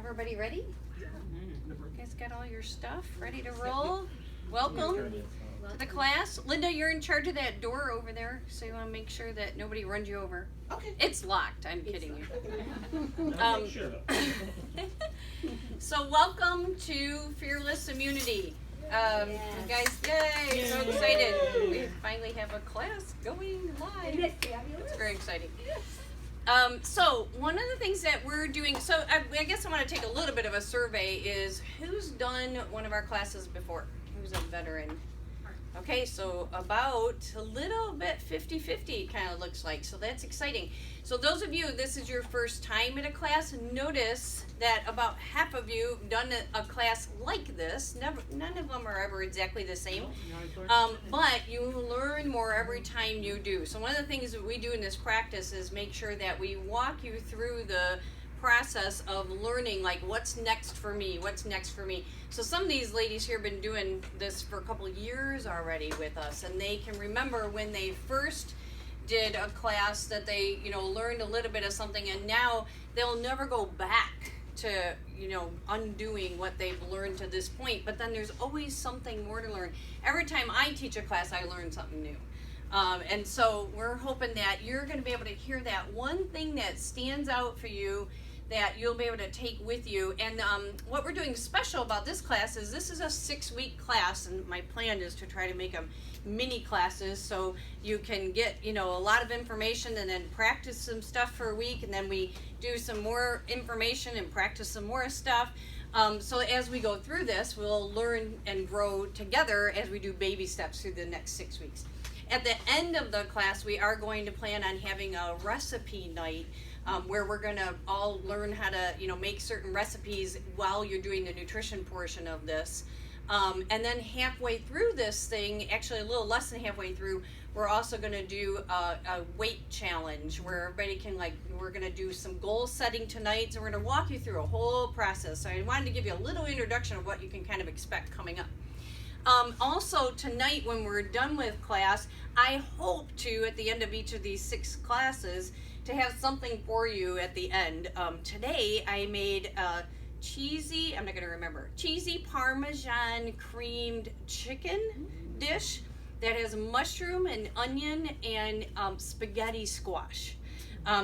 Everybody ready? You guys got all your stuff ready to roll? Welcome to the class. Linda, you're in charge of that door over there, so you want to make sure that nobody runs you over. Okay. It's locked. I'm kidding you. Sure. So welcome to Fearless Immunity. You guys, yay! So excited. We finally have a class going live. It's very exciting. So one of the things that we're doing, so I guess I want to take a little bit of a survey, is who's done one of our classes before? Who's a veteran? Okay, so about a little bit 50-50 kind of looks like, so that's exciting. So those of you, this is your first time at a class, notice that about half of you have done a class like this. None of them are ever exactly the same, but you learn more every time you do. So one of the things that we do in this practice is make sure that we walk you through the process of learning, like what's next for me, So some of these ladies here have been doing this for a couple of years already with us, and they can remember when they first did a class that they, learned a little bit of something, and now they'll never go back to, undoing what they've learned to this point. But then there's always something more to learn. Every time I teach a class, I learn something new. And so we're hoping that you're going to be able to hear that one thing that stands out for you that you'll be able to take with you. And what we're doing special about this class is this is a 6-week class, and my plan is to try to make them mini classes so you can get a lot of information and then practice some stuff for a week, and then we do some more information and practice some more stuff. So as we go through this, we'll learn and grow together as we do baby steps through the next 6 weeks. At the end of the class, we are going to plan on having a recipe night where we're going to all learn how to, make certain recipes while you're doing the nutrition portion of this. And then halfway through this thing, actually a little less than halfway through, we're also going to do a weight challenge where everybody can, we're going to do some goal setting tonight. So we're going to walk you through a whole process. So I wanted to give you a little introduction of what you can kind of expect coming up. Also tonight when we're done with class, I hope to, at the end of each of these 6 classes, to have something for you at the end. Today I made cheesy Parmesan creamed chicken dish that has mushroom and onion and spaghetti squash.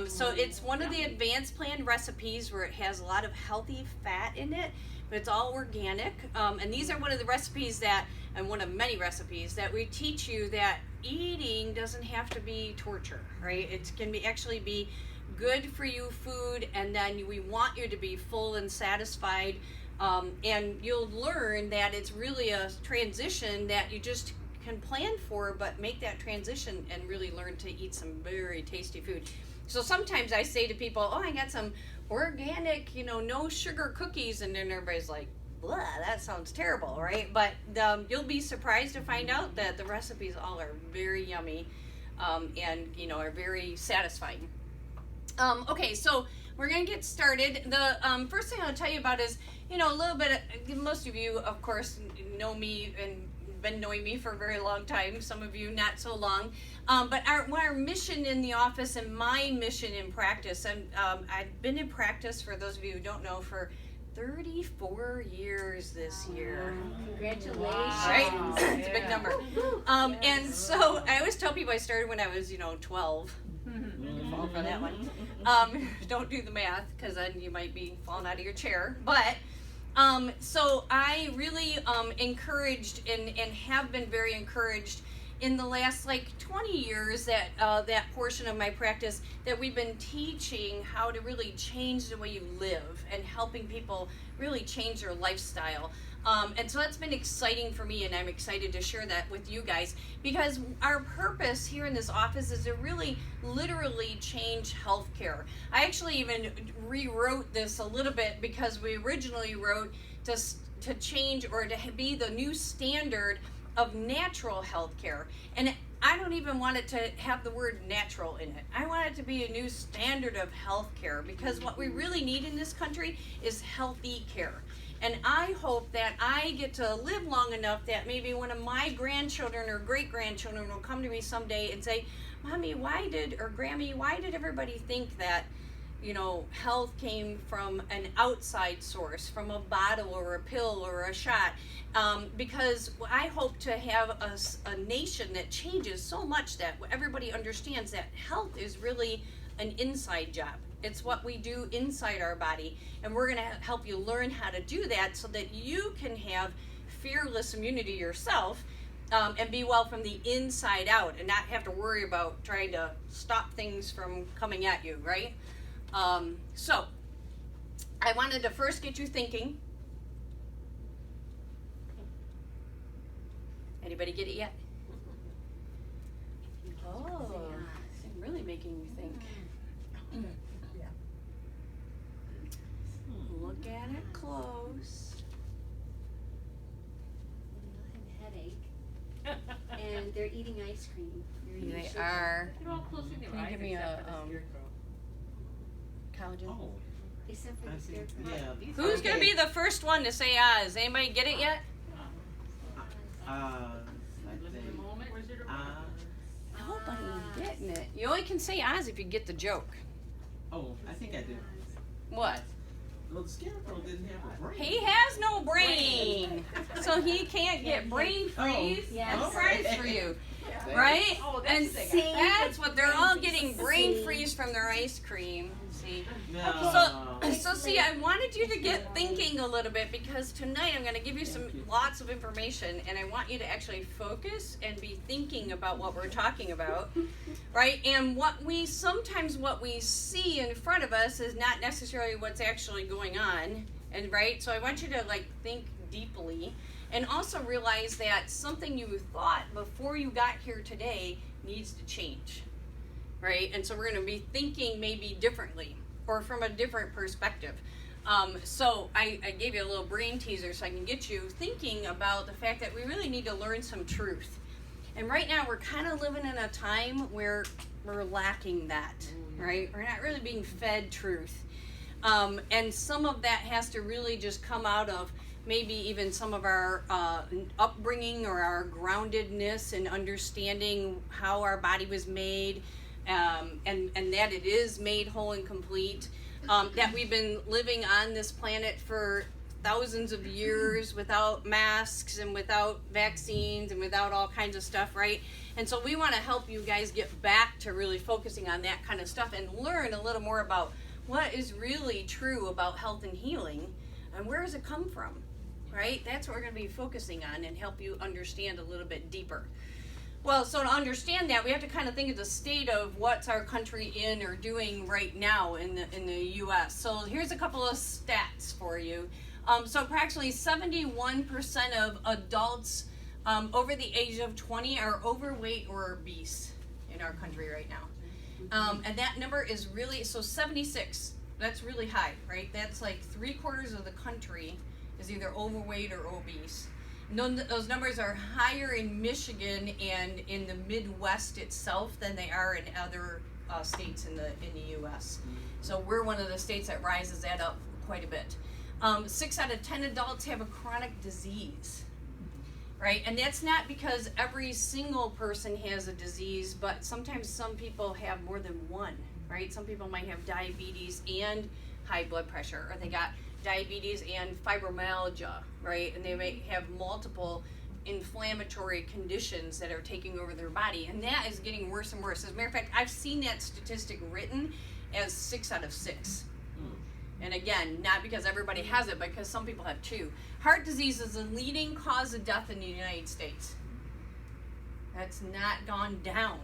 So it's one of the advanced plan recipes where it has a lot of healthy fat in it, but it's all organic. And these are one of the recipes and one of many recipes that we teach you that eating doesn't have to be torture, right? It can actually be good for you food, and then we want you to be full and satisfied. And you'll learn that it's really a transition that you just can plan for, but make that transition and really learn to eat some very tasty food. So sometimes I say to people, I got some organic, no sugar cookies, and then everybody's like, blah, that sounds terrible, right? But you'll be surprised to find out that the recipes all are very yummy and, are very satisfying. Okay, so we're going to get started. The first thing I'll tell you about is, a little bit, most of you, of course, know me and been knowing me for a very long time. Some of you not so long. But our mission in the office and my mission in practice, and I've been in practice, for those of you who don't know, for 34 years this year. Congratulations. Right? It's a big number. And so I always tell people I started when I was, 12. Fall for that one. Don't do the math, because then you might be falling out of your chair. But so I really encouraged and have been very encouraged in the last 20 years that that portion of my practice that we've been teaching how to really change the way you live and helping people really change their lifestyle. And so that's been exciting for me, and I'm excited to share that with you guys, because our purpose here in this office is to really literally change healthcare. I actually even rewrote this a little bit, because we originally wrote to change or to be the new standard of natural healthcare. And I don't even want it to have the word natural in it. I want it to be a new standard of healthcare, because what we really need in this country is healthy care. And I hope that I get to live long enough that maybe one of my grandchildren or great-grandchildren will come to me someday and say, Mommy, or Grammy, why did everybody think that health came from an outside source, from a bottle or a pill or a shot, because I hope to have a nation that changes so much that everybody understands that health is really an inside job. It's what we do inside our body, and we're going to help you learn how to do that so that you can have fearless immunity yourself, and be well from the inside out and not have to worry about trying to stop things from coming at you, right? So I wanted to first get you thinking. Anybody get it yet? Oh, it's really making you think. Look at it close. Headache. And they're eating ice cream. They are. They're all closing their Can you eyes give me except a, for the scarecrow. collagen? Oh, Except for I the see. scarecrow. Yeah. These Who's are- going to be the first one to say Oz? Anybody get it yet? I Live in think. the moment. Where's your Nobody's getting it. You only can say Oz if you get the joke. Oh, I think I do. What? Well, the scarecrow didn't have a brain. He has no brain, so he can't get brain freeze. Yes. No prize for you, Thank- right? Oh, that's And the See? that's what they're all getting, brain See? freeze from their ice cream. See? No. So see, I wanted you to get thinking a little bit because tonight I'm going to give you lots of information, and I want you to actually focus and be thinking about what we're talking about, right? And what we see in front of us is not necessarily what's actually going on, and right? So I want you to think deeply, and also realize that something you thought before you got here today needs to change, right? And so we're going to be thinking maybe differently, or from a different perspective. So I gave you a little brain teaser so I can get you thinking about the fact that we really need to learn some truth. And right now we're kind of living in a time where we're lacking that, right? We're not really being fed truth. And some of that has to really just come out of maybe even some of our upbringing or our groundedness and understanding how our body was made, and that it is made whole and complete, that we've been living on this planet for thousands of years without masks and without vaccines and without all kinds of stuff, right? And so we want to help you guys get back to really focusing on that kind of stuff and learn a little more about what is really true about health and healing and where does it come from, right? That's what we're going to be focusing on and help you understand a little bit deeper. Well, so to understand that, we have to kind of think of the state of what's our country in or doing right now in the U.S. So here's a couple of stats for you. So approximately 71% of adults over the age of 20 are overweight or obese in our country right now. And that number is really, so 76, that's really high, right? That's like 3/4 of the country is either overweight or obese. Those numbers are higher in Michigan and in the Midwest itself than they are in other states in the U.S. So we're one of the states that rises that up quite a bit. 6 out of 10 adults have a chronic disease, right? And that's not because every single person has a disease, but sometimes some people have more than one, right? Some people might have diabetes and high blood pressure, or they got diabetes and fibromyalgia, right? And they may have multiple inflammatory conditions that are taking over their body, and that is getting worse and worse. As a matter of fact, I've seen that statistic written as 6 out of 6. And again, not because everybody has it, but because some people have 2. Heart disease is the leading cause of death in the United States. That's not gone down,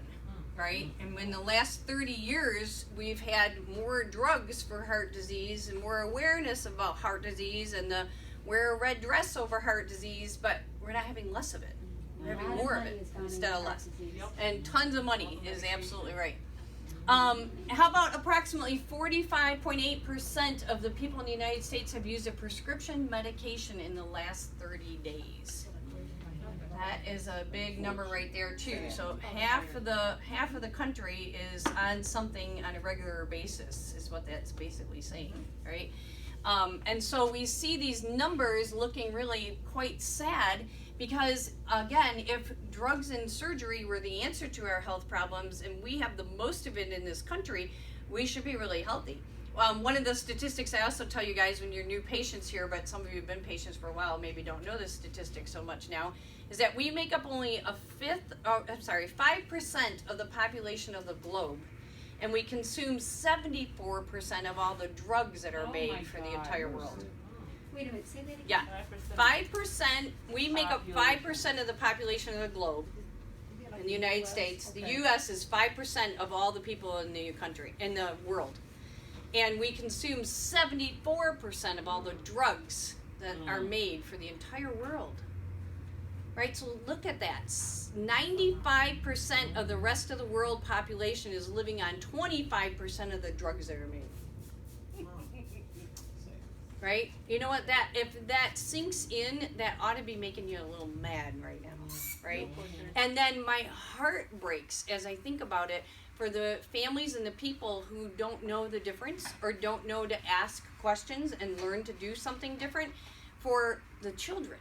right? And in the last 30 years, we've had more drugs for heart disease and more awareness about heart disease and the wear a red dress over heart disease, but we're not having less of it. We're having more of it instead of less. And tons of money is absolutely right. How about approximately 45.8% of the people in the United States have used a prescription medication in the last 30 days? That is a big number right there too. So half of the country is on something on a regular basis, is what that's basically saying, right? And so we see these numbers looking really quite sad because, again, if drugs and surgery were the answer to our health problems and we have the most of it in this country, we should be really healthy. one of the statistics I also tell you guys when you're new patients here, but some of you have been patients for a while, maybe don't know this statistic so much now, is that we make up only 5% of the population of the globe, and we consume 74% of all the drugs that are made for the entire world. Wait a minute, say that again. Yeah, 5%. We make up 5% of the population of the globe. In the United States, the U.S. is 5% of all the people in the country, in the world. And we consume 74% of all the drugs that are made for the entire world. Right? So look at that. 95% of the rest of the world population is living on 25% of the drugs that are made. Right? You know what? If that sinks in, that ought to be making you a little mad right now. Right? And then my heart breaks as I think about it for the families and the people who don't know the difference or don't know to ask questions and learn to do something different, for the children.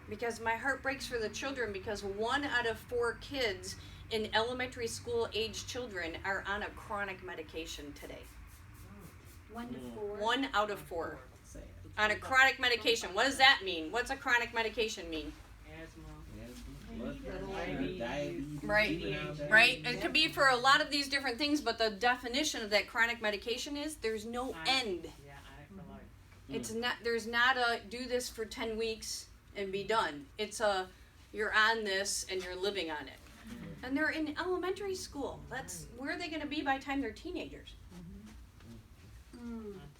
Because my heart breaks for the children, because 1 out of 4 kids in elementary school age children are on a chronic medication today. 1 to 4. 1 out of 4 on a chronic medication. What does that mean? What's a chronic medication mean? Right. It could be for a lot of these different things, but the definition of that chronic medication is there's no end. It's not. There's not a do this for 10 weeks and be done. It's a you're on this and you're living on it. And they're in elementary school. That's where are they going to be by the time they're teenagers?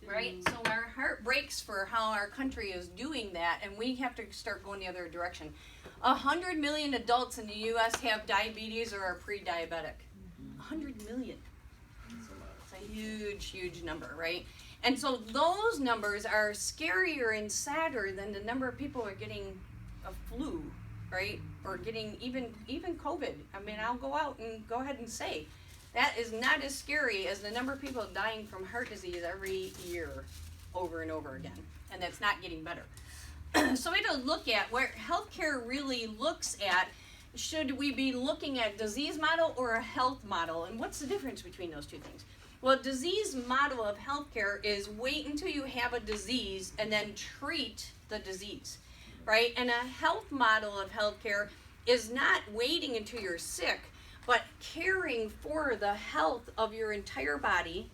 Right? So our heart breaks for how our country is doing that, and we have to start going the other direction. 100 million adults in the U.S. have diabetes or are pre-diabetic. 100 million. It's a huge, huge number, right? And so those numbers are scarier and sadder than the number of people who are getting a flu, right? Or getting even COVID. I mean, I'll go out and go ahead and say, that is not as scary as the number of people dying from heart disease every year over and over again. And that's not getting better. So we have to look at where healthcare really looks at, should we be looking at disease model or a health model? And what's the difference between those two things? Well, a disease model of healthcare is wait until you have a disease and then treat the disease, right? And a health model of healthcare is not waiting until you're sick, but caring for the health of your entire body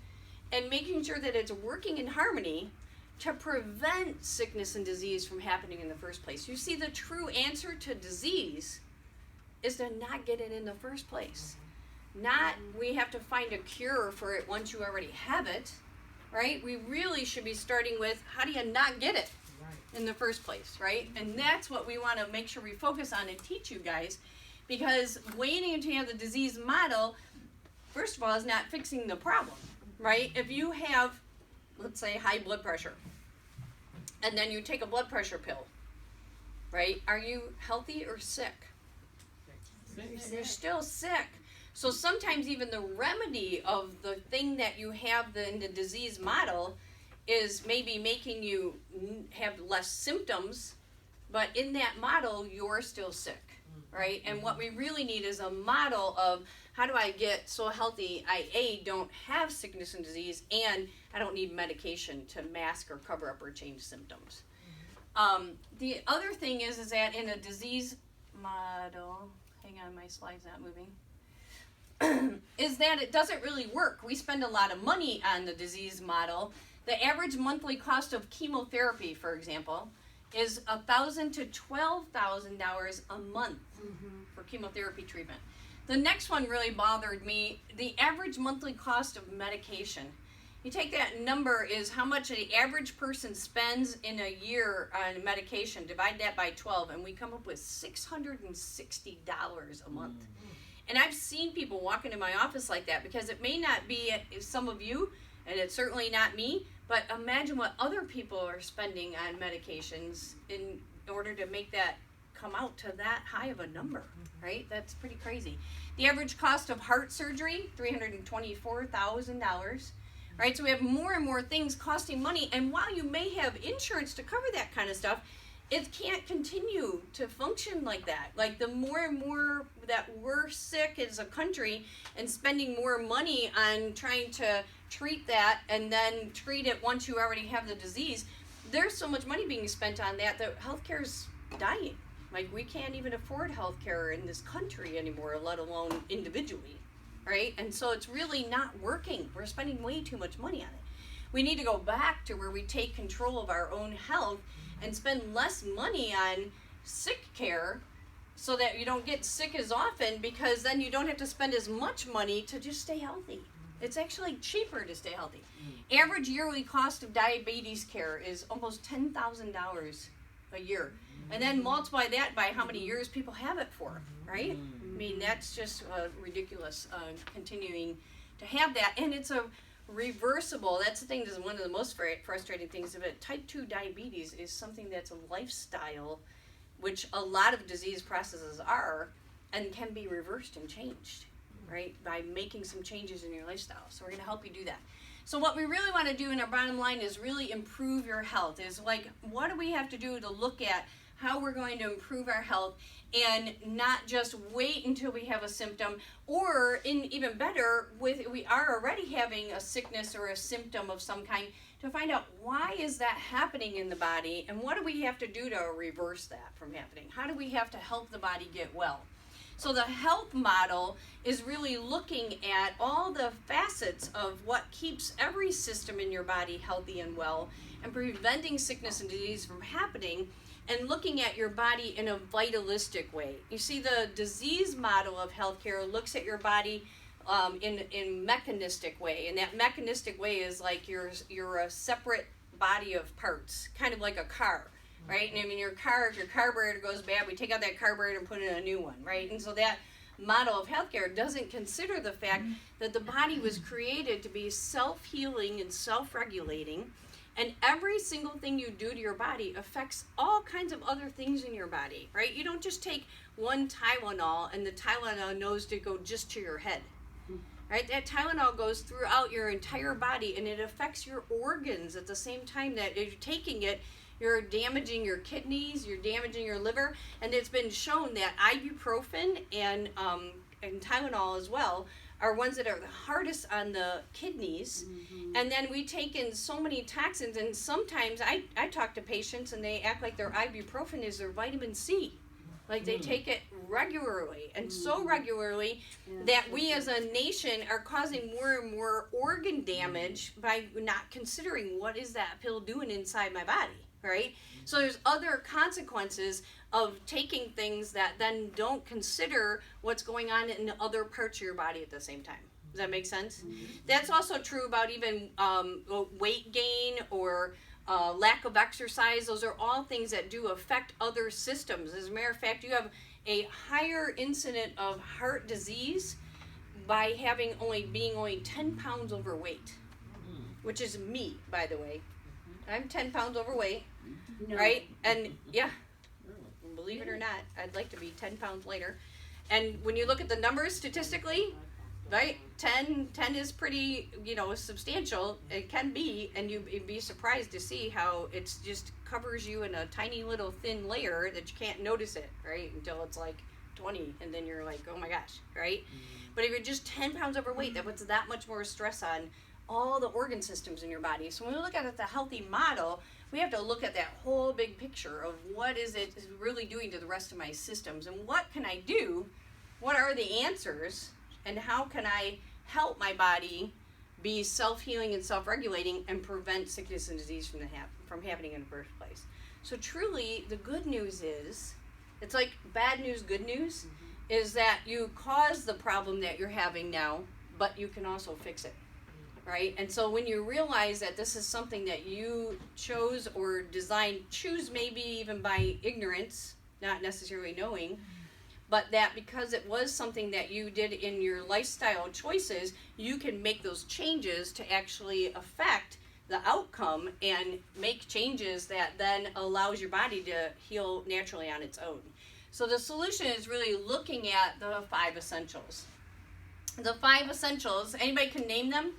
and making sure that it's working in harmony to prevent sickness and disease from happening in the first place. You see, the true answer to disease is to not get it in the first place. Not we have to find a cure for it once you already have it, right? We really should be starting with how do you not get it in the first place, right? And that's what we want to make sure we focus on and teach you guys, because waiting until you have the disease model, first of all, is not fixing the problem, right? If you have, let's say, high blood pressure, and then you take a blood pressure pill, right? Are you healthy or sick? You're still sick. So sometimes even the remedy of the thing that you have in the disease model is maybe making you have less symptoms, but in that model, you're still sick, right? And what we really need is a model of how do I get so healthy I don't have sickness and disease, and I don't need medication to mask or cover up or change symptoms. The other thing is that in a disease model, hang on, my slide's not moving, is that it doesn't really work. We spend a lot of money on the disease model. The average monthly cost of chemotherapy, for example, is $1,000 to $12,000 a month for chemotherapy treatment. The next one really bothered me. The average monthly cost of medication. You take that number is how much the average person spends in a year on medication, divide that by 12, and we come up with $660 a month. And I've seen people walk into my office like that, because it may not be some of you, and it's certainly not me, but imagine what other people are spending on medications in order to make that come out to that high of a number, right? That's pretty crazy. The average cost of heart surgery, $324,000, right? So we have more and more things costing money, and while you may have insurance to cover that kind of stuff, it can't continue to function like that. Like the more and more that we're sick as a country and spending more money on trying to treat that and then treat it once you already have the disease, there's so much money being spent on that healthcare is dying. Like, we can't even afford healthcare in this country anymore, let alone individually, right? And so it's really not working. We're spending way too much money on it. We need to go back to where we take control of our own health and spend less money on sick care so that you don't get sick as often, because then you don't have to spend as much money to just stay healthy. It's actually cheaper to stay healthy. Average yearly cost of diabetes care is almost $10,000 a year. And then multiply that by how many years people have it for, right? I mean, that's just ridiculous, continuing to have that. And it's a reversible, that's the thing, that's one of the most frustrating things of it. Type 2 diabetes is something that's a lifestyle, which a lot of disease processes are, and can be reversed and changed, right? By making some changes in your lifestyle. So we're going to help you do that. So what we really want to do in our bottom line is really improve your health. Is like, what do we have to do to look at how we're going to improve our health, and not just wait until we have a symptom, or even better, we are already having a sickness or a symptom of some kind, to find out why is that happening in the body, and what do we have to do to reverse that from happening? How do we have to help the body get well? So the health model is really looking at all the facets of what keeps every system in your body healthy and well, and preventing sickness and disease from happening, and looking at your body in a vitalistic way. You see, the disease model of healthcare looks at your body in mechanistic way, and that mechanistic way is like you're a separate body of parts, kind of like a car, right? And I mean, your car, if your carburetor goes bad, we take out that carburetor and put in a new one, right? And so that model of healthcare doesn't consider the fact that the body was created to be self-healing and self-regulating, and every single thing you do to your body affects all kinds of other things in your body, right? You don't just take one Tylenol and the Tylenol knows to go just to your head, right? That Tylenol goes throughout your entire body, and it affects your organs at the same time that you're taking it. You're damaging your kidneys, you're damaging your liver, and it's been shown that ibuprofen and Tylenol as well are ones that are the hardest on the kidneys. And then we take in so many toxins, and sometimes I talk to patients and they act like their ibuprofen is their vitamin C. Like, they take it regularly, and so regularly that we as a nation are causing more and more organ damage by not considering what is that pill doing inside my body, right? So there's other consequences of taking things that then don't consider what's going on in the other parts of your body at the same time. Does that make sense? That's also true about even weight gain or lack of exercise. Those are all things that do affect other systems. As a matter of fact, you have a higher incident of heart disease by being only 10 pounds overweight, which is me, by the way. I'm 10 pounds overweight, right? And yeah, believe it or not, I'd like to be 10 pounds lighter. And when you look at the numbers statistically, right, 10 is pretty, substantial. It can be, and you'd be surprised to see how it's just covers you in a tiny little thin layer that you can't notice it, right, until it's like 20, and then you're like, oh my gosh, right? But if you're just 10 pounds overweight, that puts that much more stress on all the organ systems in your body. So when we look at the healthy model, we have to look at that whole big picture of what is it really doing to the rest of my systems, and what can I do, what are the answers, and how can I help my body be self-healing and self-regulating and prevent sickness and disease from happening in the first place. So truly, the good news is, it's like bad news, good news, is that you caused the problem that you're having now, but you can also fix it. Right? And so when you realize that this is something that you chose or choose maybe even by ignorance, not necessarily knowing, but that because it was something that you did in your lifestyle choices, you can make those changes to actually affect the outcome and make changes that then allows your body to heal naturally on its own. So the solution is really looking at the 5 essentials. The 5 essentials, anybody can name them?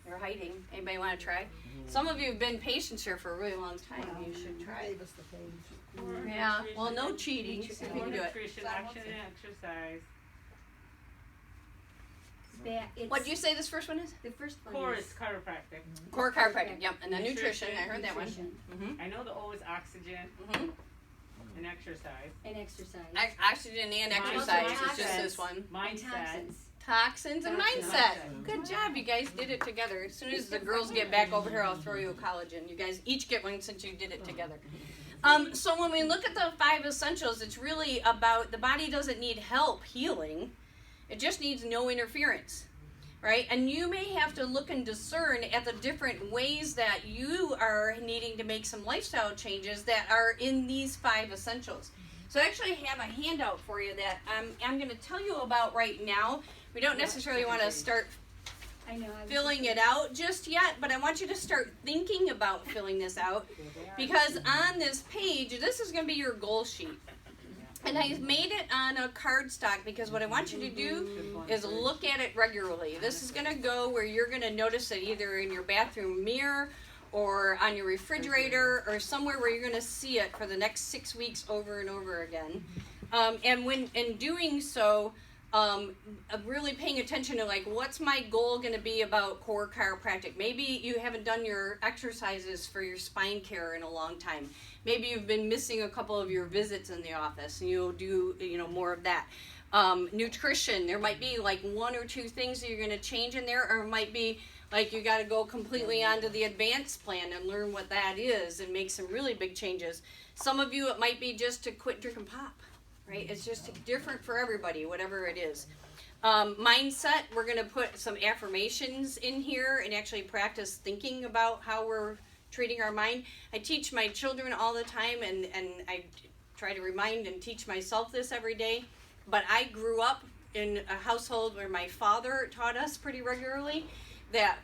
They're hiding. Anybody want to try? Some of you have been patients here for a really long time. You should try. Gave us the page. Yeah. Well, no cheating. See if you can do it. Nutrition, action, and exercise. back. It's What did you say this first one is? the first one Core is is chiropractic. Core chiropractic, yep. And then nutrition, I heard that one. nutrition Mm-hmm. I know the O is oxygen Mm-hmm. and exercise. and exercise. Oxygen and exercise is just this one. And Mindset. toxins. Toxins and Toxins. mindset. Good job, you guys did it together. As soon as the girls get back over here, I'll throw you a collagen. You guys each get one since you did it together. So when we look at the 5 essentials, it's really about the body doesn't need help healing. It just needs no interference, right? And you may have to look and discern at the different ways that you are needing to make some lifestyle changes that are in these 5 essentials. So I actually have a handout for you that I'm going to tell you about right now. We don't necessarily want to start I know. I was filling just- it out just yet, but I want you to start thinking about filling this out, because on this page, this is going to be your goal sheet. And I made it on a cardstock because what I want you to do is look at it regularly. This is going to go where you're going to notice it either in your bathroom mirror or on your refrigerator or somewhere where you're going to see it for the next 6 weeks over and over again. And when in doing so, really paying attention to like, what's my goal going to be about core chiropractic? Maybe you haven't done your exercises for your spine care in a long time. Maybe you've been missing a couple of your visits in the office, and you'll do, more of that. Nutrition, there might be like 1 or 2 things that you're going to change in there, or it might be like you got to go completely onto the advanced plan and learn what that is and make some really big changes. Some of you, it might be just to quit drinking pop, right? It's just different for everybody, whatever it is. Mindset, we're going to put some affirmations in here and actually practice thinking about how we're treating our mind. I teach my children all the time, and I try to remind and teach myself this every day. But I grew up in a household where my father taught us pretty regularly that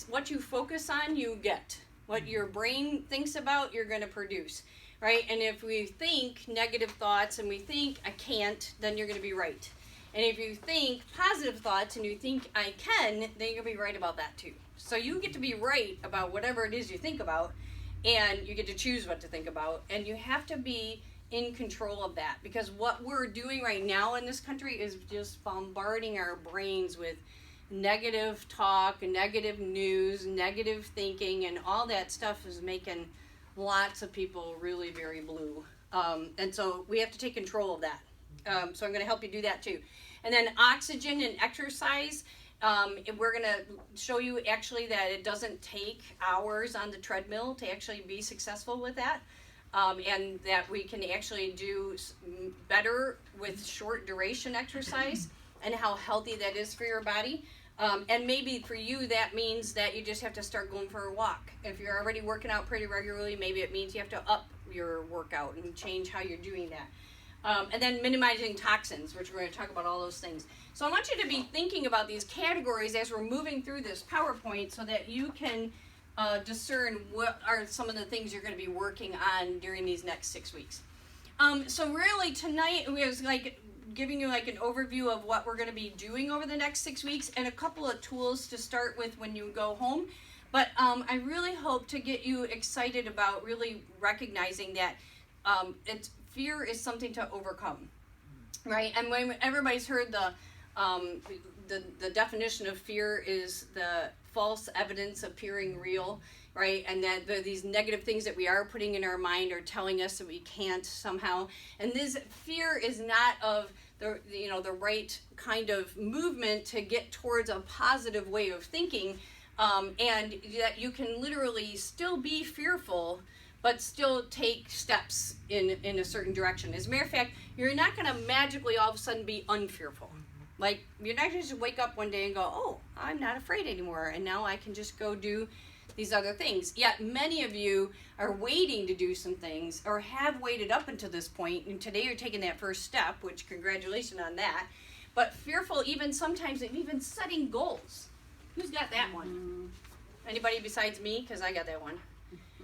what you focus on, you get. What your brain thinks about, you're going to produce, right? And if we think negative thoughts and we think I can't, then you're going to be right. And if you think positive thoughts and you think I can, then you're going to be right about that too. So you get to be right about whatever it is you think about, and you get to choose what to think about, and you have to be in control of that, because what we're doing right now in this country is just bombarding our brains with negative talk, negative news, negative thinking, and all that stuff is making lots of people really very blue. And so we have to take control of that. So I'm going to help you do that too. And then oxygen and exercise. We're going to show you actually that it doesn't take hours on the treadmill to actually be successful with that. And that we can actually do better with short duration exercise, and how healthy that is for your body. And maybe for you that means that you just have to start going for a walk. If you're already working out pretty regularly, maybe it means you have to up your workout and change how you're doing that. And then minimizing toxins, which we're going to talk about all those things. So I want you to be thinking about these categories as we're moving through this PowerPoint so that you can discern what are some of the things you're going to be working on during these next 6 weeks. So really tonight it was like giving you like an overview of what we're going to be doing over the next 6 weeks and a couple of tools to start with when you go home. But I really hope to get you excited about really recognizing that fear is something to overcome, right? And when everybody's heard the definition of fear is the false evidence appearing real, right? And that these negative things that we are putting in our mind are telling us that we can't somehow. And this fear is not of the right kind of movement to get towards a positive way of thinking, and that you can literally still be fearful but still take steps in a certain direction. As a matter of fact, you're not going to magically all of a sudden be unfearful. Like, you're not going to just wake up one day and go, oh, I'm not afraid anymore, and now I can just go do these other things. Yet many of you are waiting to do some things, or have waited up until this point, and today you're taking that first step, which congratulations on that. But fearful even sometimes of even setting goals. Who's got that one? Anybody besides me? Because I got that one.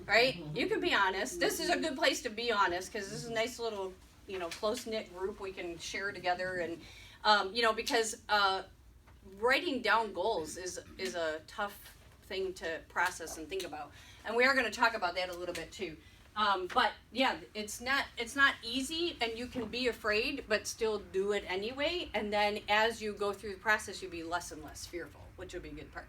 Right? You can be honest. This is a good place to be honest, because this is a nice little, close-knit group we can share together. And, because writing down goals is a tough thing to process and think about. And we are going to talk about that a little bit too. But yeah, it's not easy, and you can be afraid, but still do it anyway. And then as you go through the process, you'll be less and less fearful, which will be a good part.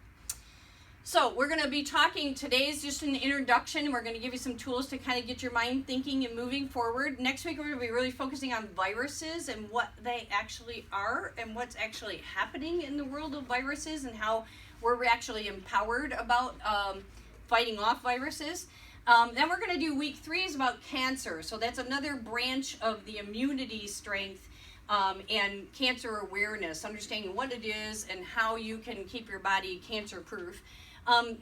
So we're going to be talking, today's just an introduction. We're going to give you some tools to kind of get your mind thinking and moving forward. Next week, we're going to be really focusing on viruses and what they actually are and what's actually happening in the world of viruses and how we're actually empowered about fighting off viruses. Then we're going to do week 3 is about cancer. So that's another branch of the immunity strength and cancer awareness, understanding what it is and how you can keep your body cancer proof.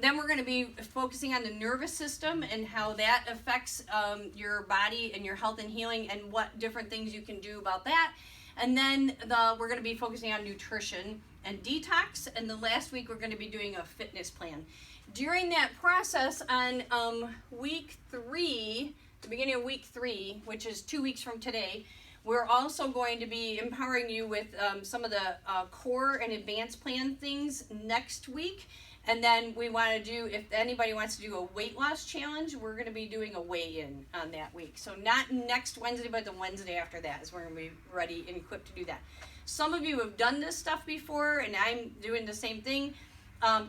Then we're going to be focusing on the nervous system and how that affects your body and your health and healing and what different things you can do about that. And then we're going to be focusing on nutrition and detox. And the last week we're going to be doing a fitness plan. During that process on week 3, the beginning of week 3, which is 2 weeks from today, we're also going to be empowering you with some of the core and advanced plan things next week. And then we want to do, if anybody wants to do a weight loss challenge, we're going to be doing a weigh-in on that week. So not next Wednesday, but the Wednesday after that is we're going to be ready and equipped to do that. Some of you have done this stuff before, and I'm doing the same thing.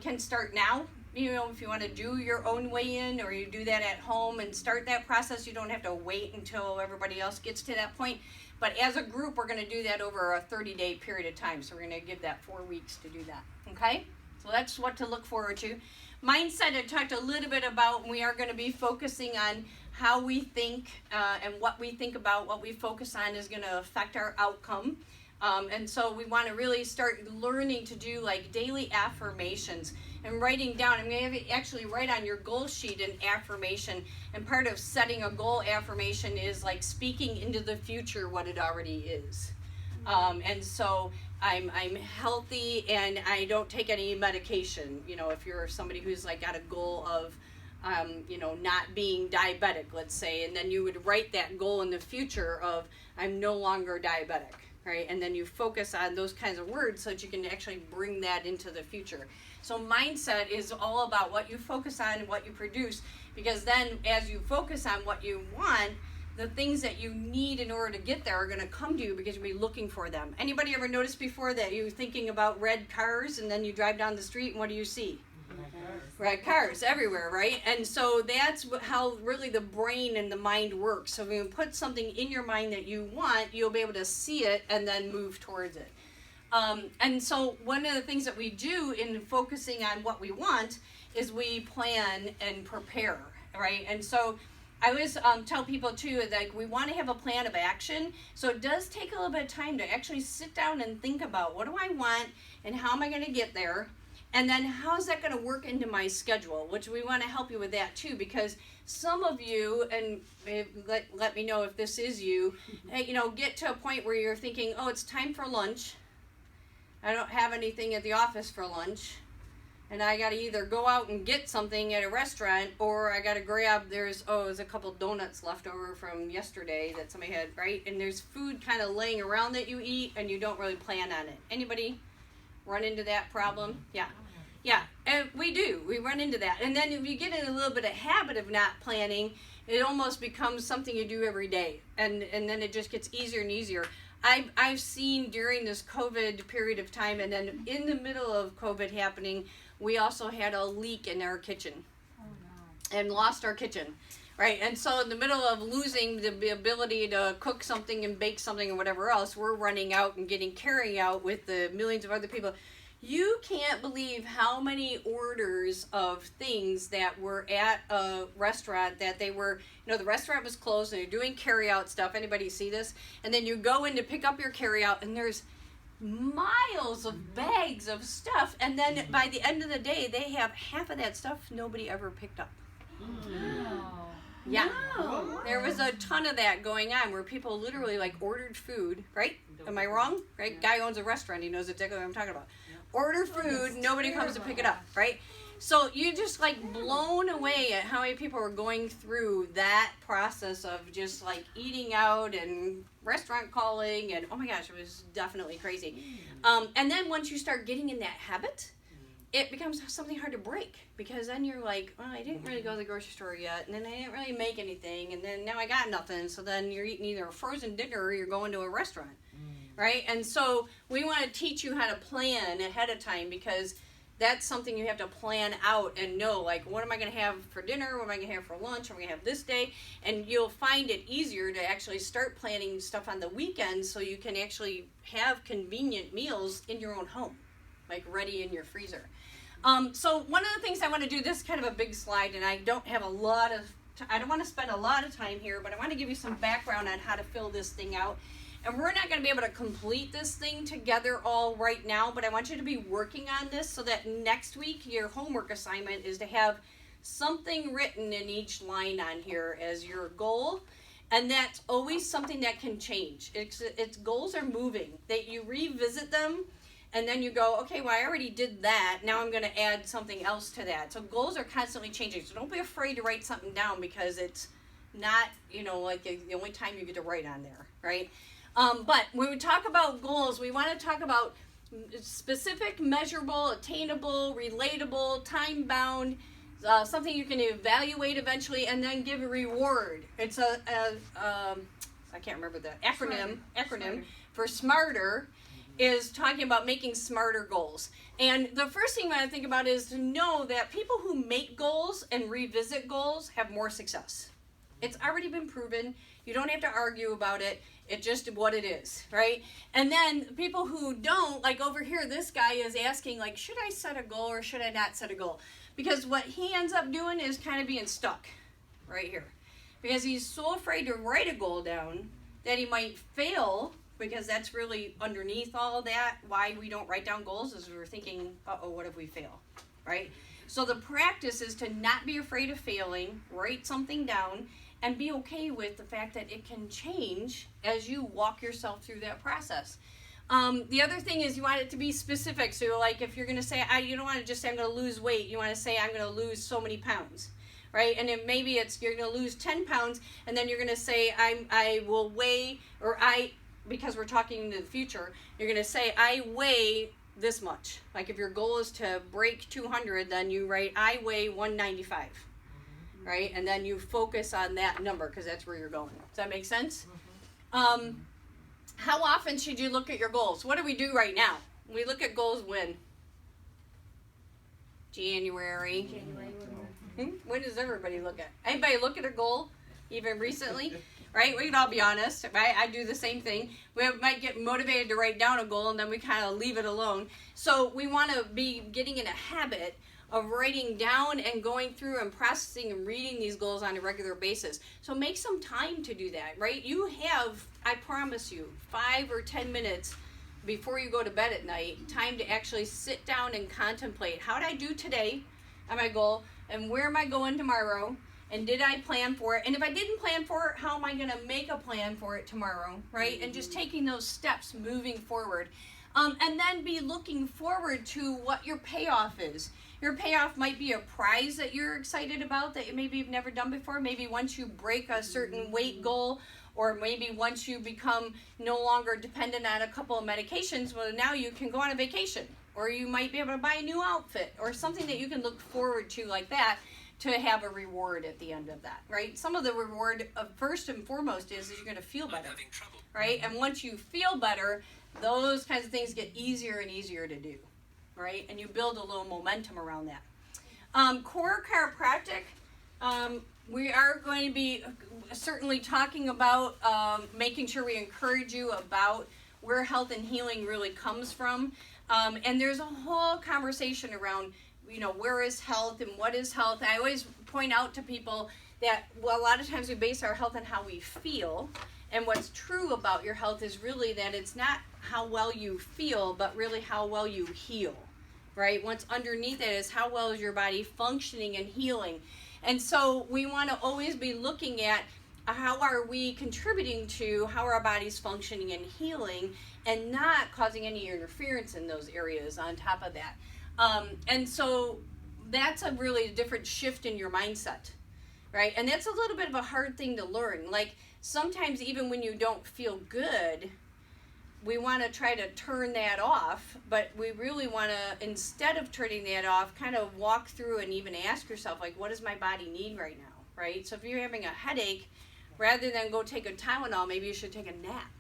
Can start now. You know, if you want to do your own weigh-in or you do that at home and start that process, you don't have to wait until everybody else gets to that point. But as a group, we're going to do that over a 30-day period of time. So we're going to give that 4 weeks to do that. Okay? So that's what to look forward to. Mindset, I talked a little bit about, and we are going to be focusing on how we think and what we think about, what we focus on is going to affect our outcome. And so we want to really start learning to do like daily affirmations and writing down. I'm going to actually write on your goal sheet an affirmation. And part of setting a goal affirmation is like speaking into the future what it already is. And so I'm healthy and I don't take any medication. You know, if you're somebody who's like got a goal of, you know, not being diabetic, let's say, and then you would write that goal in the future of I'm no longer diabetic, right? And then you focus on those kinds of words so that you can actually bring that into the future. So mindset is all about what you focus on and what you produce, because then as you focus on what you want, the things that you need in order to get there are going to come to you because you'll be looking for them. Anybody ever noticed before that you're thinking about red cars and then you drive down the street and what do you see? Red cars everywhere, right? And so that's how really the brain and the mind works. So when you put something in your mind that you want, you'll be able to see it and then move towards it. And so one of the things that we do in focusing on what we want is we plan and prepare, right? And so I always tell people too, like we want to have a plan of action. So it does take a little bit of time to actually sit down and think about what do I want and how am I going to get there? And then how is that going to work into my schedule? Which we want to help you with that too, because some of you, and let me know if this is you, you know, get to a point where you're thinking, oh, it's time for lunch. I don't have anything at the office for lunch. And I got to either go out and get something at a restaurant, or I got to grab, there's a couple donuts left over from yesterday that somebody had, right? And there's food kind of laying around that you eat, and you don't really plan on it. Anybody run into that problem? Yeah. Yeah, and we do. We run into that. And then if you get in a little bit of habit of not planning, it almost becomes something you do every day. And then it just gets easier and easier. I've seen during this COVID period of time, and then in the middle of COVID happening, we also had a leak in our kitchen. Oh, no. And lost our kitchen, right? And so in the middle of losing the ability to cook something and bake something or whatever else, we're running out and getting carry out with the millions of other people. You can't believe how many orders of things that were at a restaurant that they were, you know, the restaurant was closed and they're doing carry out stuff. Anybody see this? And then you go in to pick up your carry out and there's miles of bags of stuff, and then by the end of the day they have half of that stuff nobody ever picked up. Yeah. No. There was a ton of that going on where people literally like ordered food, right? Am I wrong? Right? Guy owns a restaurant, he knows exactly what I'm talking about. Order food, nobody comes to pick it up, right? So you're just like blown away at how many people are going through that process of just like eating out and restaurant calling, and oh my gosh, it was definitely crazy. And then once you start getting in that habit, it becomes something hard to break, because then you're like, well, I didn't really go to the grocery store yet, and then I didn't really make anything, and then now I got nothing, so then you're eating either a frozen dinner or you're going to a restaurant, right? And so we want to teach you how to plan ahead of time, because that's something you have to plan out and know, like, what am I going to have for dinner, what am I going to have for lunch, what am I going to have this day, and you'll find it easier to actually start planning stuff on the weekends so you can actually have convenient meals in your own home, like ready in your freezer. So one of the things I want to do, this is kind of a big slide, and I don't have a lot of, I don't want to spend a lot of time here, but I want to give you some background on how to fill this thing out. And we're not going to be able to complete this thing together all right now, but I want you to be working on this so that next week your homework assignment is to have something written in each line on here as your goal. And that's always something that can change. It's goals are moving, that you revisit them, and then you go, okay, well, I already did that. Now I'm going to add something else to that. So goals are constantly changing. So don't be afraid to write something down, because it's not, like the only time you get to write on there, right? But when we talk about goals, we want to talk about specific, measurable, attainable, relatable, time-bound, something you can evaluate eventually, and then give a reward. It's I can't remember the acronym for SMARTER, is talking about making smarter goals. And the first thing I want to think about is to know that people who make goals and revisit goals have more success. It's already been proven. You don't have to argue about it. It's just what it is, right? And then people who don't, like over here, this guy is asking, like, should I set a goal or should I not set a goal? Because what he ends up doing is kind of being stuck right here. Because he's so afraid to write a goal down that he might fail, because that's really underneath all of that. Why we don't write down goals is we're thinking, uh-oh, what if we fail, right? So the practice is to not be afraid of failing, write something down, and be okay with the fact that it can change as you walk yourself through that process. The other thing is you want it to be specific. So like if you're going to say, you don't want to just say I'm going to lose weight. You want to say I'm going to lose so many pounds, right? And then maybe it's you're going to lose 10 pounds, and then you're going to say I will weigh, or because we're talking into the future, you're going to say I weigh this much. Like if your goal is to break 200, then you write I weigh 195. Right? And then you focus on that number, because that's where you're going. Does that make sense? How often should you look at your goals? What do we do right now? We look at goals when? January. When does everybody look at? Anybody look at a goal even recently? Right? We can all be honest. Right? I do the same thing. We might get motivated to write down a goal, and then we kind of leave it alone. So we want to be getting in a habit of writing down and going through and processing and reading these goals on a regular basis. So make some time to do that, right? You have, I promise you, 5 or 10 minutes before you go to bed at night, time to actually sit down and contemplate, how did I do today on my goal, and where am I going tomorrow, and did I plan for it? And if I didn't plan for it, how am I going to make a plan for it tomorrow, right? And just taking those steps moving forward. And then be looking forward to what your payoff is. Your payoff might be a prize that you're excited about that maybe you've never done before. Maybe once you break a certain weight goal, or maybe once you become no longer dependent on a couple of medications, well, now you can go on a vacation. Or you might be able to buy a new outfit, or something that you can look forward to like that, to have a reward at the end of that, right? Some of the reward, first and foremost, is you're going to feel better, right? And once you feel better, those kinds of things get easier and easier to do, right? And you build a little momentum around that. Core chiropractic, we are going to be certainly talking about making sure we encourage you about where health and healing really comes from. And there's a whole conversation around, where is health and what is health. I always point out to people that, well, a lot of times we base our health on how we feel. And what's true about your health is really that it's not how well you feel, but really how well you heal, right? What's underneath it is how well is your body functioning and healing. And so we want to always be looking at how are we contributing to how our body's functioning and healing, and not causing any interference in those areas on top of that. And so that's a really different shift in your mindset, right? And that's a little bit of a hard thing to learn. Like sometimes even when you don't feel good, we want to try to turn that off, but we really want to, instead of turning that off, kind of walk through and even ask yourself, like, what does my body need right now, right? So if you're having a headache, rather than go take a Tylenol, maybe you should take a nap,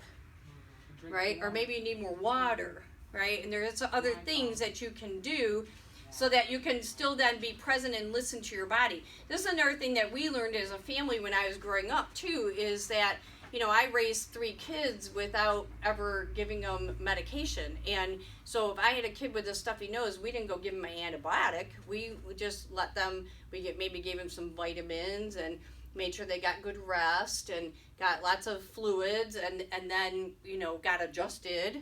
right? Or maybe you need more water, right? And there's other things that you can do so that you can still then be present and listen to your body. This is another thing that we learned as a family when I was growing up, too, is that, you know, I raised 3 kids without ever giving them medication. And so if I had a kid with a stuffy nose, we didn't go give them an antibiotic. We just let them, maybe gave them some vitamins and made sure they got good rest and got lots of fluids and then, you know, got adjusted.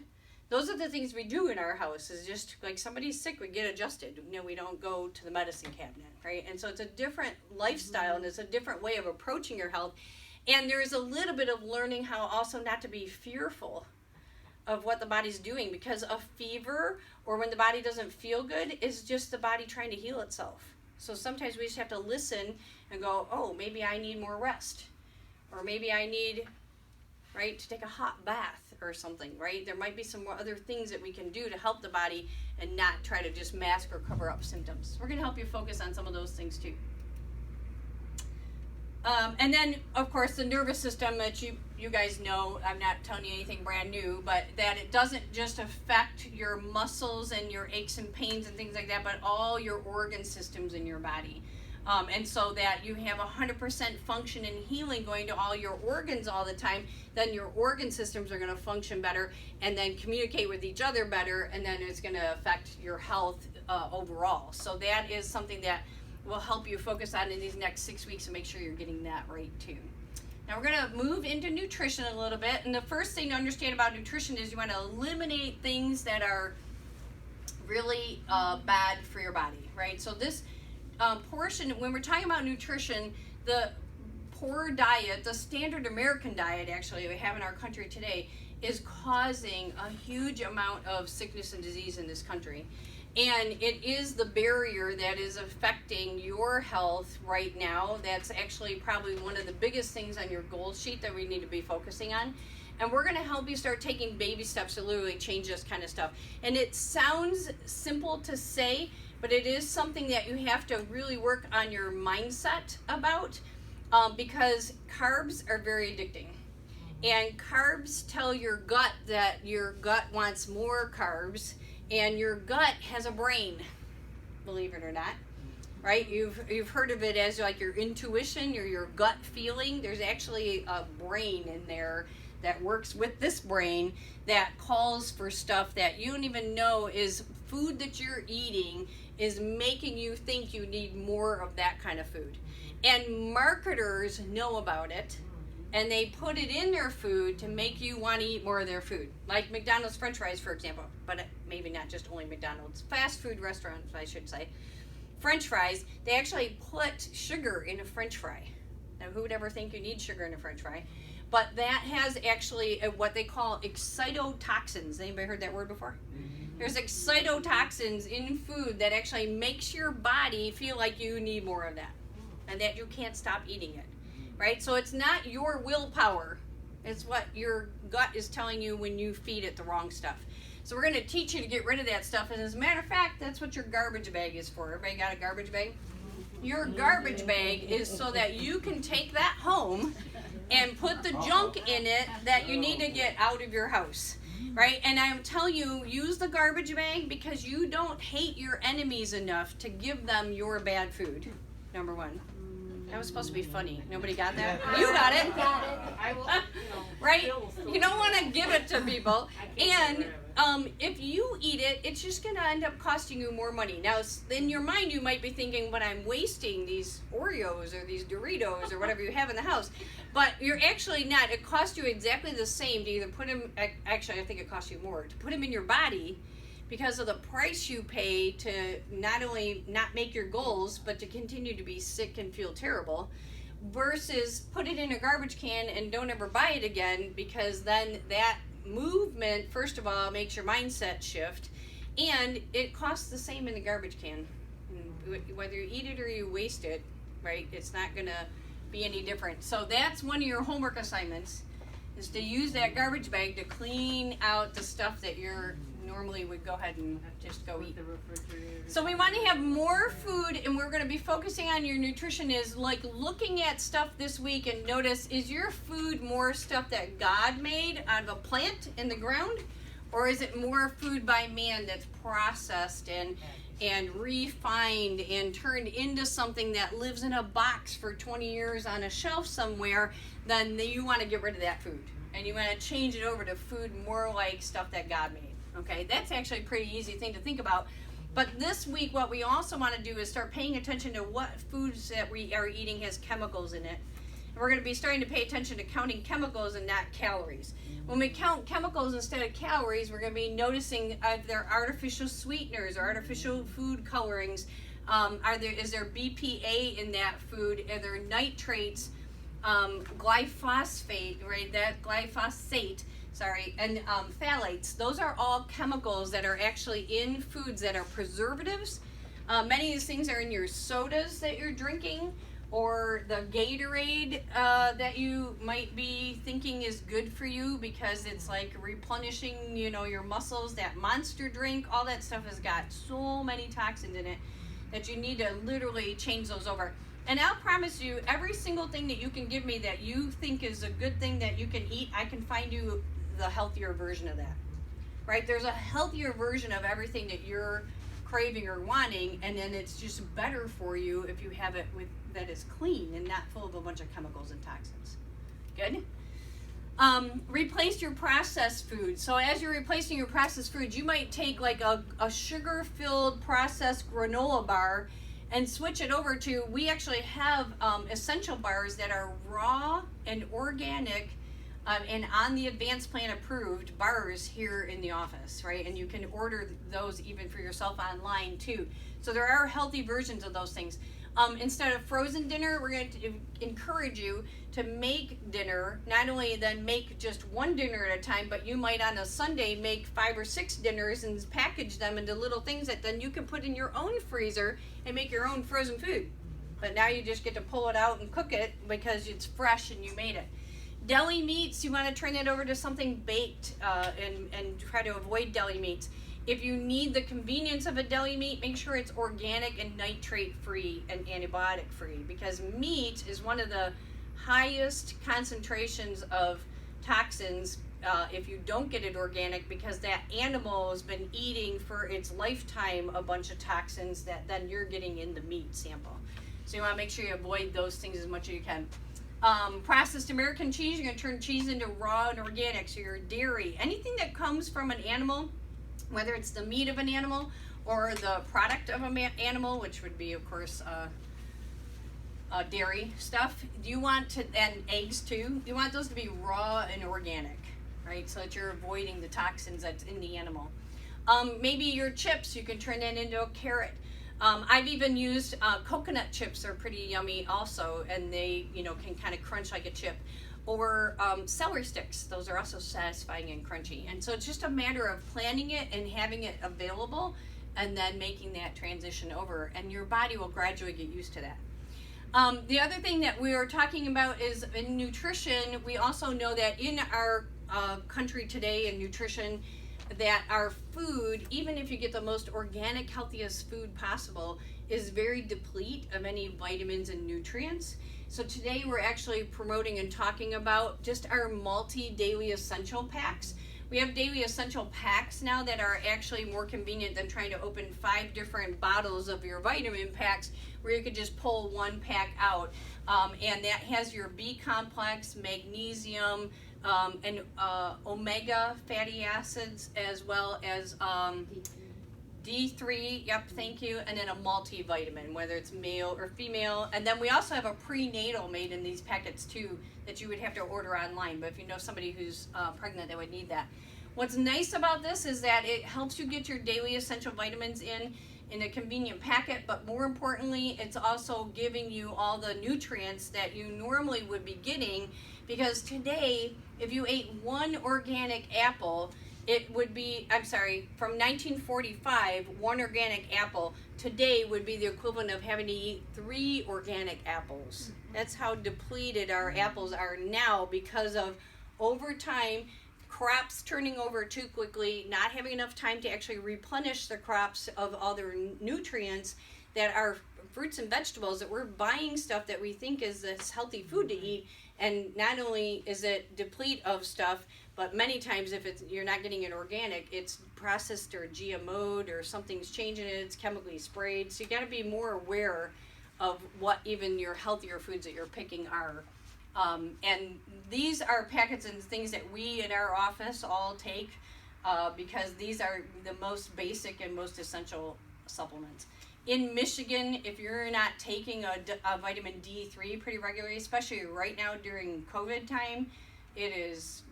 Those are the things we do in our house, is just like somebody's sick, we get adjusted. You know, we don't go to the medicine cabinet, right? And so it's a different lifestyle and it's a different way of approaching your health. And there's a little bit of learning how also not to be fearful of what the body's doing, because a fever or when the body doesn't feel good is just the body trying to heal itself. So sometimes we just have to listen and go, oh, maybe I need more rest, or maybe I need, right, to take a hot bath or something, right? There might be some more other things that we can do to help the body and not try to just mask or cover up symptoms. We're going to help you focus on some of those things too. And then, of course, the nervous system that you guys know, I'm not telling you anything brand new, but that it doesn't just affect your muscles and your aches and pains and things like that, but all your organ systems in your body. And so that you have 100% function and healing going to all your organs all the time, then your organ systems are going to function better and then communicate with each other better, and then it's going to affect your health overall. So that is something that will help you focus on in these next 6 weeks and make sure you're getting that right too. Now we're going to move into nutrition a little bit, and the first thing to understand about nutrition is you want to eliminate things that are really bad for your body, right? So this portion, when we're talking about nutrition, the poor diet, the standard American diet actually we have in our country today, is causing a huge amount of sickness and disease in this country. And it is the barrier that is affecting your health right now. That's actually probably one of the biggest things on your goal sheet that we need to be focusing on. And we're going to help you start taking baby steps to literally change this kind of stuff. And it sounds simple to say, but it is something that you have to really work on your mindset about, because carbs are very addicting. And carbs tell your gut that your gut wants more carbs. And your gut has a brain, believe it or not, right? You've heard of it as like your intuition or your gut feeling. There's actually a brain in there that works with this brain that calls for stuff that you don't even know is food that you're eating is making you think you need more of that kind of food. And marketers know about it. And they put it in their food to make you want to eat more of their food. Like McDonald's French fries, for example. But maybe not just only McDonald's. Fast food restaurants, I should say. French fries, they actually put sugar in a French fry. Now, who would ever think you need sugar in a French fry? But that has actually what they call excitotoxins. Anybody heard that word before? Mm-hmm. There's excitotoxins in food that actually makes your body feel like you need more of that. And that you can't stop eating it. Right? So it's not your willpower. It's what your gut is telling you when you feed it the wrong stuff. So we're going to teach you to get rid of that stuff. And as a matter of fact, that's what your garbage bag is for. Everybody got a garbage bag? Your garbage bag is so that you can take that home and put the junk in it that you need to get out of your house. Right? And I'm telling you, use the garbage bag because you don't hate your enemies enough to give them your bad food. Number one. That was supposed to be funny. Nobody got that? You got it. I will, right? You don't want to give it to people. And if you eat it, it's just going to end up costing you more money. Now, in your mind, you might be thinking, but I'm wasting these Oreos or these Doritos or whatever you have in the house. But you're actually not. It costs you exactly the same to either put them, actually, I think it costs you more, to put them in your body because of the price you pay to not only not make your goals, but to continue to be sick and feel terrible, versus put it in a garbage can and don't ever buy it again, because then that movement, first of all, makes your mindset shift, and it costs the same in the garbage can. Whether you eat it or you waste it, right, it's not going to be any different. So that's one of your homework assignments, is to use that garbage bag to clean out the stuff that you're normally would go ahead and just go eat. The refrigerator. So we want to have more food, and we're going to be focusing on your nutrition is like looking at stuff this week and notice, is your food more stuff that God made out of a plant in the ground, or is it more food by man that's processed and refined and turned into something that lives in a box for 20 years on a shelf somewhere? Then you want to get rid of that food and you want to change it over to food more like stuff that God made. Okay, that's actually a pretty easy thing to think about. But this week, what we also want to do is start paying attention to what foods that we are eating has chemicals in it. And we're going to be starting to pay attention to counting chemicals and not calories. When we count chemicals instead of calories, we're going to be noticing if there are artificial sweeteners or artificial food colorings. Is there BPA in that food? Are there nitrates, glyphosate, right? That glyphosate. Sorry, and phthalates. Those are all chemicals that are actually in foods that are preservatives. Many of these things are in your sodas that you're drinking, or the Gatorade that you might be thinking is good for you because it's like replenishing, your muscles. That Monster drink, all that stuff has got so many toxins in it that you need to literally change those over. And I'll promise you, every single thing that you can give me that you think is a good thing that you can eat, I can find you the healthier version of that, right? There's a healthier version of everything that you're craving or wanting, and then it's just better for you if you have it with that is clean and not full of a bunch of chemicals and toxins. Good. Replace your processed food. So as you're replacing your processed food, you might take like a sugar-filled processed granola bar and switch it over to, we actually have essential bars that are raw and organic and on the advanced plan approved bars here in the office, right? And you can order those even for yourself online too. So there are healthy versions of those things. Instead of frozen dinner, we're going to encourage you to make dinner. Not only then make just one dinner at a time, but you might on a Sunday make 5 or 6 dinners and package them into little things that then you can put in your own freezer and make your own frozen food. But now you just get to pull it out and cook it because it's fresh and you made it. Deli meats, you want to turn it over to something baked and try to avoid deli meats. If you need the convenience of a deli meat, make sure it's organic and nitrate free and antibiotic free, because meat is one of the highest concentrations of toxins if you don't get it organic, because that animal has been eating for its lifetime a bunch of toxins that then you're getting in the meat sample. So you want to make sure you avoid those things as much as you can. Processed American cheese, you're going to turn cheese into raw and organic, so your dairy. Anything that comes from an animal, whether it's the meat of an animal or the product of an animal, which would be, of course, dairy stuff, you want to, and eggs too, you want those to be raw and organic, right? So that you're avoiding the toxins that's in the animal. Maybe your chips, you can turn that into a carrot. I've even used coconut chips are pretty yummy also, and they can kind of crunch like a chip. Or celery sticks, those are also satisfying and crunchy. And so it's just a matter of planning it and having it available and then making that transition over, and your body will gradually get used to that. The other thing that we are talking about is in nutrition. We also know that in our country today in nutrition, that our food, even if you get the most organic, healthiest food possible, is very deplete of any vitamins and nutrients. So today we're actually promoting and talking about just our multi-daily essential packs. We have daily essential packs now that are actually more convenient than trying to open 5 different bottles of your vitamin packs, where you could just pull one pack out. And that has your B complex, magnesium, and omega fatty acids, as well as D3, yep, thank you, and then a multivitamin, whether it's male or female. And then we also have a prenatal made in these packets too that you would have to order online, but if you know somebody who's pregnant, they would need that. What's nice about this is that it helps you get your daily essential vitamins in a convenient packet, but more importantly, it's also giving you all the nutrients that you normally would be getting, because today, if you ate one organic apple, it would be, from 1945, one organic apple today would be the equivalent of having to eat 3 organic apples. That's how depleted our apples are now because of over time, crops turning over too quickly, not having enough time to actually replenish the crops of other nutrients, that our fruits and vegetables, that we're buying stuff that we think is this healthy food to eat, and not only is it deplete of stuff, but many times if you're not getting it organic, it's processed or GMO'd or something's changing it, it's chemically sprayed. So you got to be more aware of what even your healthier foods that you're picking are. And these are packets and things that we in our office all take because these are the most basic and most essential supplements. In Michigan, if you're not taking a vitamin D3 pretty regularly, especially right now during COVID time, it is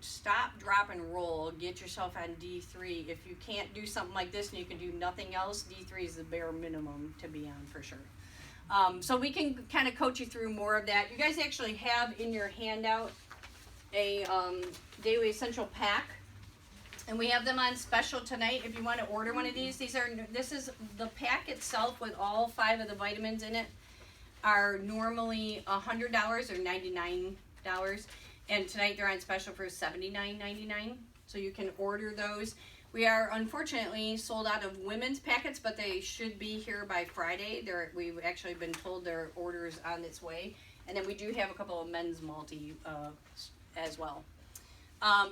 stop, drop, and roll. Get yourself on D3. If you can't do something like this and you can do nothing else, D3 is the bare minimum to be on for sure. So we can kind of coach you through more of that. You guys actually have in your handout a daily essential pack. And we have them on special tonight if you want to order one of these. This is the pack itself with all 5 of the vitamins in it are normally $100 or $99. And tonight they're on special for $79.99. So you can order those. We are unfortunately sold out of women's packets, but they should be here by Friday. We've actually been told their order's on its way. And then we do have a couple of men's multi as well.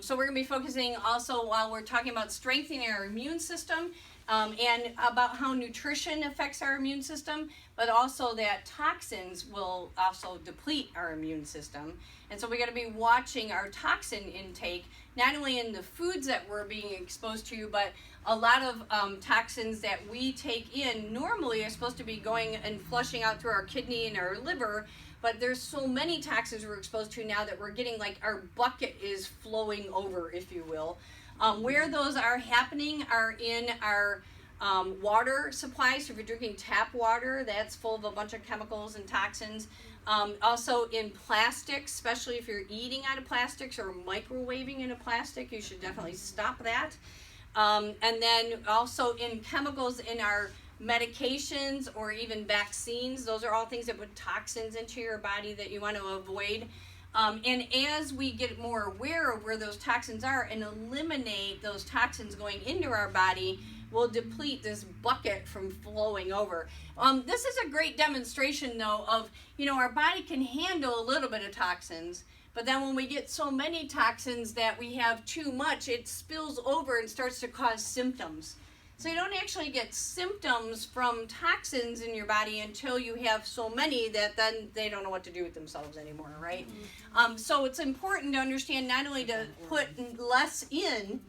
So we're going to be focusing also while we're talking about strengthening our immune system and about how nutrition affects our immune system, but also that toxins will also deplete our immune system. And so we got to be watching our toxin intake, not only in the foods that we're being exposed to, but a lot of toxins that we take in normally are supposed to be going and flushing out through our kidney and our liver. But there's so many toxins we're exposed to now that we're getting like our bucket is flowing over, if you will. Where those are happening are in our water supplies. So if you're drinking tap water, that's full of a bunch of chemicals and toxins. Also in plastics, especially if you're eating out of plastics or microwaving in a plastic, you should definitely stop that. And then also in chemicals in our medications or even vaccines. Those are all things that put toxins into your body that you want to avoid. And as we get more aware of where those toxins are and eliminate those toxins going into our body, we'll deplete this bucket from flowing over. This is a great demonstration though of, our body can handle a little bit of toxins, but then when we get so many toxins that we have too much, it spills over and starts to cause symptoms. So you don't actually get symptoms from toxins in your body until you have so many that then they don't know what to do with themselves anymore, right? So it's important to understand not only to put less in,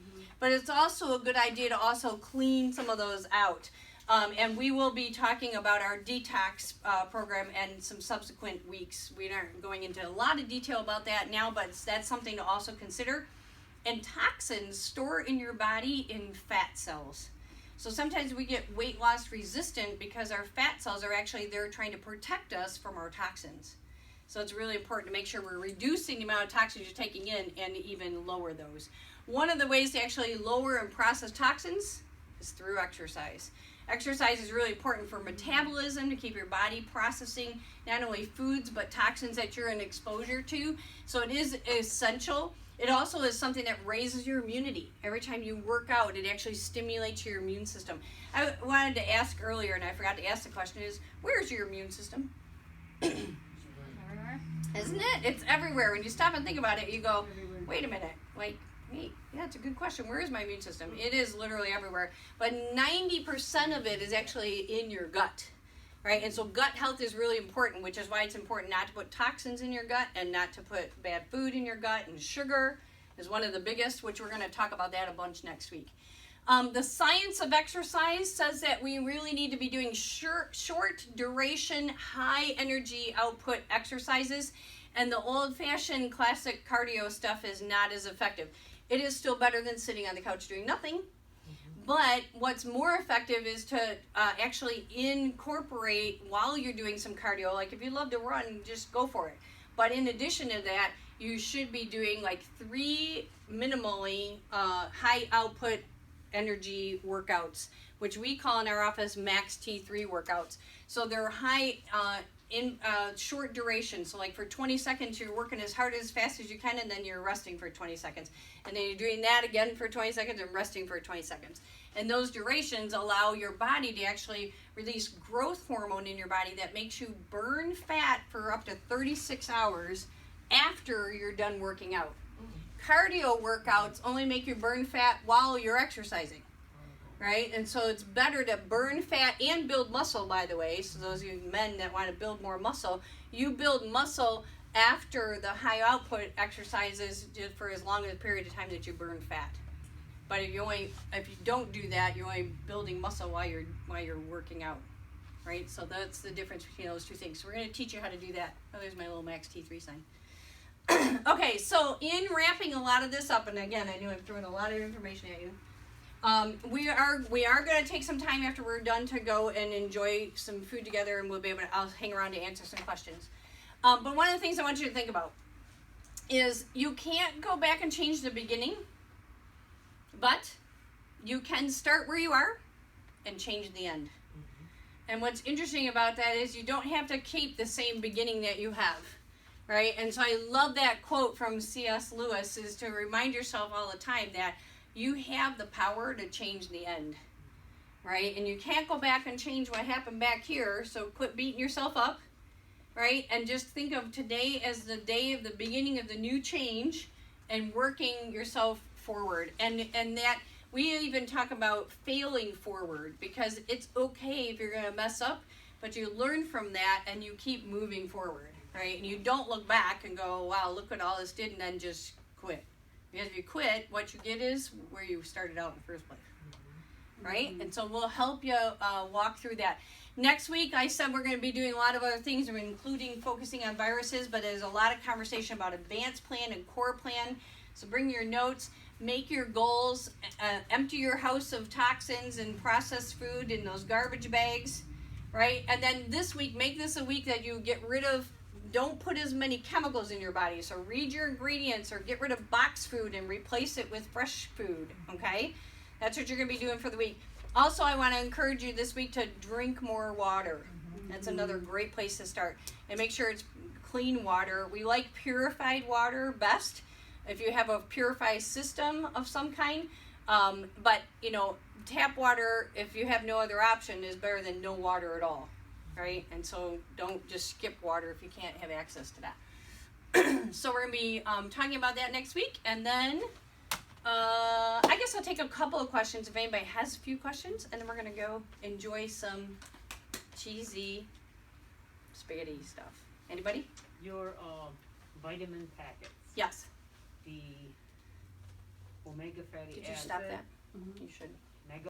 but it's also a good idea to also clean some of those out. And we will be talking about our detox program and some subsequent weeks. We aren't going into a lot of detail about that now, but that's something to also consider. And toxins store in your body in fat cells. So sometimes we get weight loss resistant because our fat cells are actually there trying to protect us from our toxins. So it's really important to make sure we're reducing the amount of toxins you're taking in and even lower those. One of the ways to actually lower and process toxins is through exercise. Exercise is really important for metabolism, to keep your body processing not only foods but toxins that you're in exposure to. So it is essential. It also is something that raises your immunity. Every time you work out, it actually stimulates your immune system. I wanted to ask earlier, and I forgot to ask the question, is where's your immune system? Everywhere. Isn't it? It's everywhere. When you stop and think about it, you go, wait a minute, wait, yeah, it's a good question. Where is my immune system? It is literally everywhere. But 90% of it is actually in your gut. Right, and so gut health is really important, which is why it's important not to put toxins in your gut and not to put bad food in your gut. And sugar is one of the biggest, which we're going to talk about that a bunch next week. The science of exercise says that we really need to be doing short duration, high energy output exercises, and the old-fashioned classic cardio stuff is not as effective. It is still better than sitting on the couch doing nothing. But what's more effective is to actually incorporate while you're doing some cardio. Like if you love to run, just go for it. But in addition to that, you should be doing like 3 minimally high output energy workouts, which we call in our office max T3 workouts. So they're high in short duration. So like for 20 seconds, you're working as hard as fast as you can, and then you're resting for 20 seconds. And then you're doing that again for 20 seconds and resting for 20 seconds. And those durations allow your body to actually release growth hormone in your body that makes you burn fat for up to 36 hours after you're done working out. Cardio workouts only make you burn fat while you're exercising. Right? And so it's better to burn fat and build muscle, by the way. So those of you men that want to build more muscle, you build muscle after the high output exercises just for as long a period of time that you burn fat. But if you don't do that, you're only building muscle while you're working out. Right? So that's the difference between those two things. So we're going to teach you how to do that. Oh, there's my little Max T3 sign. Okay, so in wrapping a lot of this up, and again, I know I'm throwing a lot of information at you. We are going to take some time after we're done to go and enjoy some food together, and I'll hang around to answer some questions. But one of the things I want you to think about is you can't go back and change the beginning, but you can start where you are and change the end. And what's interesting about that is you don't have to keep the same beginning that you have, right? And so I love that quote from C.S. Lewis, is to remind yourself all the time that you have the power to change the end, right? And you can't go back and change what happened back here, so quit beating yourself up, right? And just think of today as the day of the beginning of the new change and working yourself forward. And that we even talk about failing forward, because it's okay if you're going to mess up, but you learn from that and you keep moving forward, right? And you don't look back and go, wow, look what all this did, and then just quit. Because if you quit, what you get is where you started out in the first place, right? And so we'll help you walk through that. Next week, I said we're going to be doing a lot of other things, including focusing on viruses, but there's a lot of conversation about advanced plan and core plan. So bring your notes, make your goals, empty your house of toxins and processed food in those garbage bags, right? And then this week, make this a week that you get rid of. Don't put as many chemicals in your body. So read your ingredients or get rid of box food and replace it with fresh food, okay? That's what you're going to be doing for the week. Also, I want to encourage you this week to drink more water. That's another great place to start. And make sure it's clean water. We like purified water best if you have a purified system of some kind. But, tap water, if you have no other option, is better than no water at all. Right? And so don't just skip water if you can't have access to that. So we're going to be talking about that next week. And then I guess I'll take a couple of questions if anybody has a few questions. And then we're going to go enjoy some cheesy spaghetti stuff. Anybody? Your vitamin packets. Yes. The omega fatty acid. Did you stop that? Mm-hmm. You should.